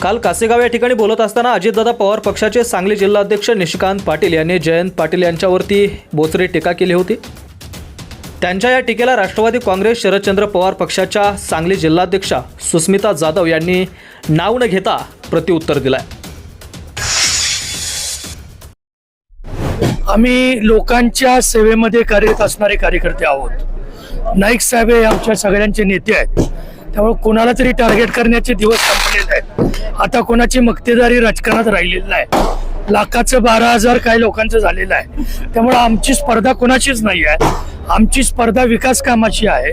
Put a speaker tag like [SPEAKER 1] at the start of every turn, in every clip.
[SPEAKER 1] काल कासेगाव या ठिकाणी बोलत असताना अजितदादा पवार पक्षाचे सांगली जिल्हाध्यक्ष निशिकांत पाटील यांनी जयंत पाटील यांच्यावरती बोचरी टीका केली होती। त्यांच्या या टीकेला राष्ट्रवादी काँग्रेस शरदचंद्र पवार पक्षाच्या सांगली जिल्हाध्यक्षा सुस्मिता जाधव यांनी नाव न घेता प्रत्युत्तर दिलंय।
[SPEAKER 2] आम्ही लोकांच्या सेवेमध्ये कार्यरत असणारे कार्यकर्ते आहोत। नाईक साहेब हे आमच्या सगळ्यांचे नेते आहेत, त्यामुळे कोणाला तरी टार्गेट करण्याचे दिवस संपलेले आहेत। आता कोणाची मक्तेदारी राजकारणात राहिलेली नाही। लाखाचं 12,000 काही लोकांचं झालेलं आहे, त्यामुळे आमची स्पर्धा कोणाचीच नाही आहे। आमची स्पर्धा विकास कामाची आहे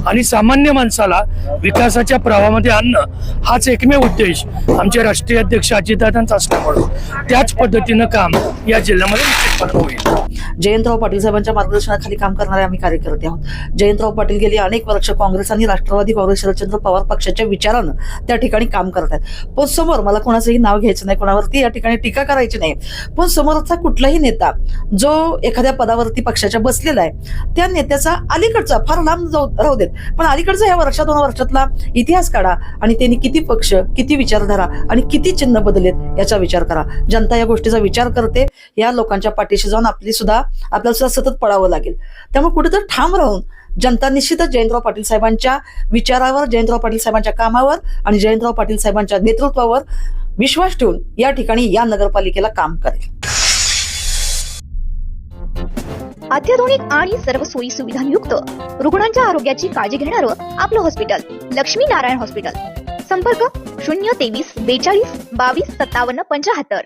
[SPEAKER 2] आणि सामान्य माणसाला विकासाच्या प्रवाहामध्ये आणणं हाच एकमेव उद्देश आमचे राष्ट्रीय अध्यक्ष अजितदादांचा असल्यामुळे त्याच पद्धतीनं काम या जिल्ह्यामध्ये निश्चितपणे होईल।
[SPEAKER 3] जयंतराव पाटील साहेबांच्या मार्गदर्शनाखाली काम करणारे आम्ही कार्यकर्ते आहोत। जयंतराव पाटील गेली अनेक वर्ष काँग्रेस आणि राष्ट्रवादी काँग्रेस शरदचंद्र पवार पक्षाच्या विचारानं त्या ठिकाणी काम करत आहेत। पण समोर मला कोणाचंही नाव घ्यायचं नाही, कोणावरती या ठिकाणी टीका करायची नाही, पण समोरचा कुठलाही नेता जो एखाद्या पदावरती पक्षाच्या बसलेला आहे त्या नेत्याचा अलीकडचा फार लांब राहू देत, पण अलीकडचा या वर्षा 2 वर्षातला इतिहास काढा आणि त्यांनी किती पक्ष, किती विचारधारा आणि किती चिन्ह बदललेत याचा विचार करा। जनता या गोष्टीचा विचार करते। या लोकांच्या पाठीशी जाऊन आपल्याला सुद्धा सतत पडावं लागेल। त्यामुळे कुठेतरी ठाम राहून जनता निश्चितच जयंतराव पाटील साहेबांच्या विचारावर, जयंतराव पाटील साहेबांच्या कामावर आणि जयंतराव पाटील साहेबांच्या नेतृत्वावर विश्वास ठेवून या ठिकाणी या नगरपालिकेला काम करेल।
[SPEAKER 4] अत्याधुनिक आणि सर्व सोयी सुविधांयुक्त रुग्णांच्या आरोग्याची काळजी घेणारं आपलं हॉस्पिटल लक्ष्मी नारायण हॉस्पिटल। संपर्क 023 42 22 57 75।